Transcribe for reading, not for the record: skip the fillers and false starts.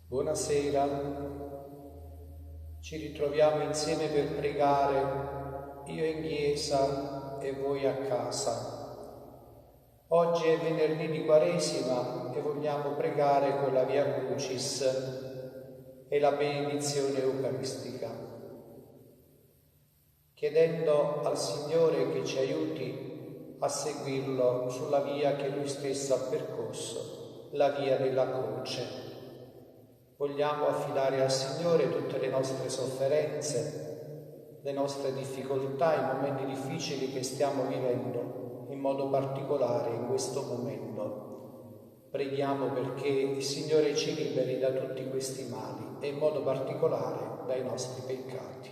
Buonasera, ci ritroviamo insieme per pregare, io in chiesa e voi a casa. Oggi è venerdì di Quaresima e vogliamo pregare con la Via Crucis e la benedizione eucaristica, chiedendo al Signore che ci aiuti a seguirlo sulla via che Lui stesso ha percorso, la via della croce. Vogliamo affidare al Signore tutte le nostre sofferenze, le nostre difficoltà, i momenti difficili che stiamo vivendo, in modo particolare in questo momento. Preghiamo perché il Signore ci liberi da tutti questi mali e in modo particolare dai nostri peccati.